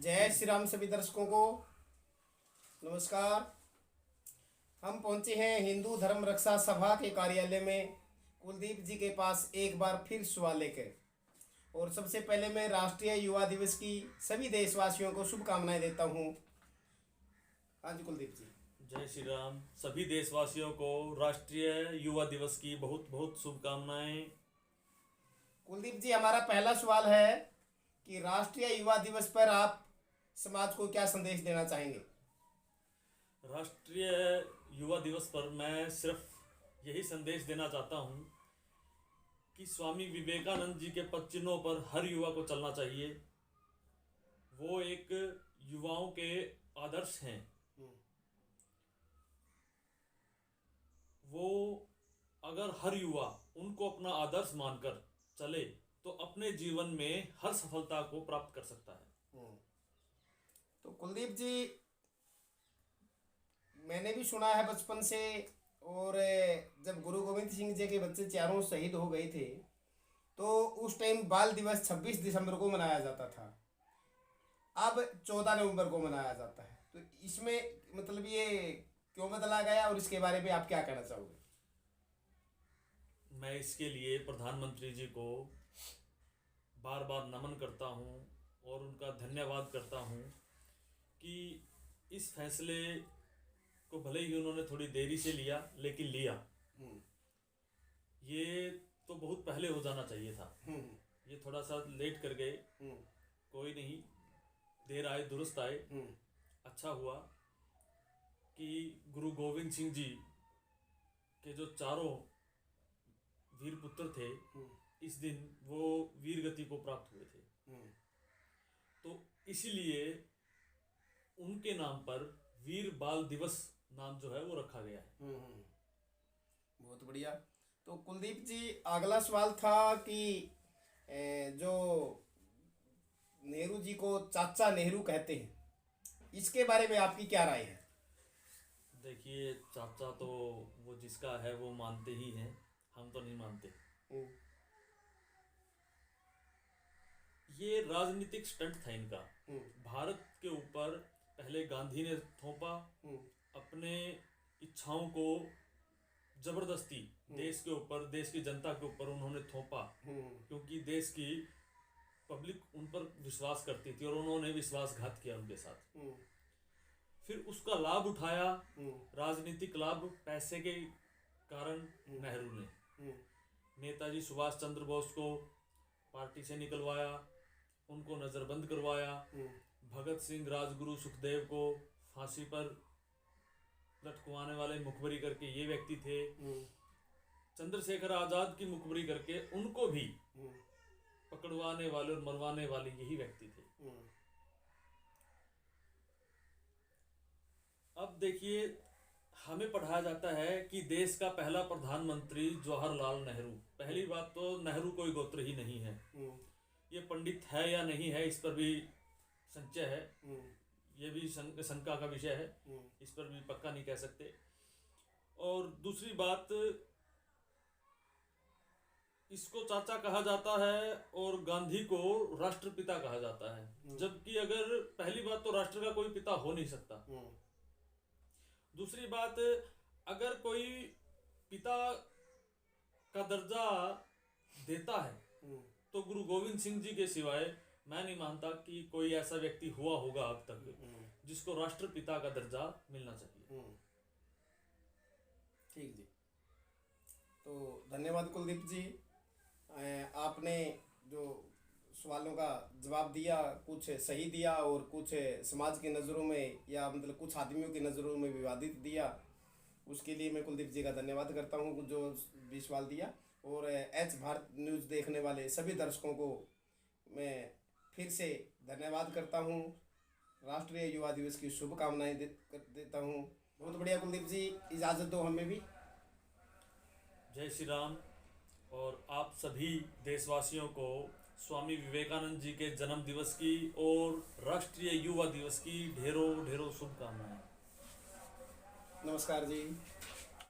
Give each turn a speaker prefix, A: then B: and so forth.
A: जय श्री राम सभी दर्शकों को नमस्कार। हम पहुंचे हैं हिंदू धर्म रक्षा सभा के कार्यालय में कुलदीप जी के पास एक बार फिर सवाल लेकर। और सबसे पहले मैं राष्ट्रीय युवा दिवस की सभी देशवासियों को शुभकामनाएं देता हूं। हाँ जी कुलदीप जी।
B: जय श्री राम। सभी देशवासियों को राष्ट्रीय युवा दिवस की बहुत बहुत शुभकामनाएं।
A: कुलदीप जी, हमारा पहला सवाल है कि राष्ट्रीय युवा दिवस पर आप समाज को क्या संदेश देना चाहेंगे?
B: राष्ट्रीय युवा दिवस पर मैं सिर्फ यही संदेश देना चाहता हूँ कि स्वामी विवेकानंद जी के पद चिन्हों पर हर युवा को चलना चाहिए। वो एक युवाओं के आदर्श हैं। वो अगर हर युवा उनको अपना आदर्श मानकर चले तो अपने जीवन में हर सफलता को प्राप्त कर सकता है।
A: तो कुलदीप जी, मैंने भी सुना है बचपन से, और जब गुरु गोविंद सिंह जी के बच्चे चारों शहीद हो गए थे तो उस टाइम बाल दिवस 26 दिसंबर को मनाया जाता था। अब 14 नवंबर को मनाया जाता है। तो इसमें मतलब ये क्यों बदला गया और इसके बारे में आप क्या कहना चाहोगे?
B: मैं इसके लिए प्रधानमंत्री जी को बार बार नमन करता हूँ और उनका धन्यवाद करता हूँ कि इस फैसले को भले ही उन्होंने थोड़ी देरी से लिया, लेकिन लिया। ये तो बहुत पहले हो जाना चाहिए था। ये थोड़ा सा लेट कर गए। कोई नहीं, देर आए दुरुस्त आए। अच्छा हुआ कि गुरु गोविंद सिंह जी के जो चारों वीर पुत्र थे, इस दिन वो वीर गति को प्राप्त हुए थे। तो इसीलिए उनके नाम पर वीर बाल दिवस नाम जो है वो रखा गया है।
A: बहुत बढ़िया। तो कुलदीप जी, अगला सवाल था कि जो नेहरू जी को चाचा नेहरू कहते हैं, इसके बारे में आपकी क्या राय है?
B: देखिए, चाचा तो वो जिसका है वो मानते ही हैं, हम तो नहीं मानते। ये राजनीतिक स्टंट था इनका। भारत के ऊपर पहले गांधी ने थोपा, अपने इच्छाओं को जबरदस्ती देश के ऊपर, देश की जनता के ऊपर उन्होंने थोपा, क्योंकि देश की पब्लिक उन पर विश्वास करती थी और उन्होंने विश्वासघात किया उनके साथ। फिर उसका लाभ उठाया, राजनीतिक लाभ, पैसे के कारण नेहरू ने नेताजी सुभाष चंद्र बोस को पार्टी से निकलवाया, उनको नज़रबंद करवाया। भगत सिंह, राजगुरु, सुखदेव को फांसी पर लटकवाने वाले, मुखबरी करके ये व्यक्ति थे। चंद्रशेखर आजाद की मुखबरी करके उनको भी पकड़वाने वाले और मरवाने वाले यही व्यक्ति थे। अब देखिए, हमें पढ़ाया जाता है कि देश का पहला प्रधानमंत्री जवाहरलाल नेहरू। पहली बात तो नेहरू कोई गोत्र ही नहीं है। ये पंडित है या नहीं है, इस पर भी संशय है। ये भी शंका का विषय है, इस पर भी पक्का नहीं कह सकते। और दूसरी बात, इसको चाचा कहा जाता है और गांधी को राष्ट्रपिता कहा जाता है, जबकि अगर पहली बात तो राष्ट्र का कोई पिता हो नहीं सकता। दूसरी बात, अगर कोई पिता का दर्जा देता है तो गुरु गोविंद सिंह जी के सिवाय मैं नहीं मानता कि कोई ऐसा व्यक्ति हुआ होगा अब तक जिसको राष्ट्रपिता का दर्जा मिलना चाहिए।
A: ठीक जी। तो धन्यवाद कुलदीप जी। आपने जो सवालों का जवाब दिया, कुछ सही दिया और कुछ समाज की नज़रों में या मतलब कुछ आदमियों की नज़रों में विवादित दिया, उसके लिए मैं कुलदीप जी का धन्यवाद करता हूँ जो भी सवाल दिया। और एच भारत न्यूज़ देखने वाले सभी दर्शकों को मैं फिर से धन्यवाद करता हूँ। राष्ट्रीय युवा दिवस की शुभकामनाएं देता हूँ। बहुत बढ़िया कुलदीप जी, इजाज़त दो हमें भी।
B: जय श्री राम। और आप सभी देशवासियों को स्वामी विवेकानंद जी के जन्म दिवस की और राष्ट्रीय युवा दिवस की ढेरों ढेरों शुभकामनाएं।
A: नमस्कार जी।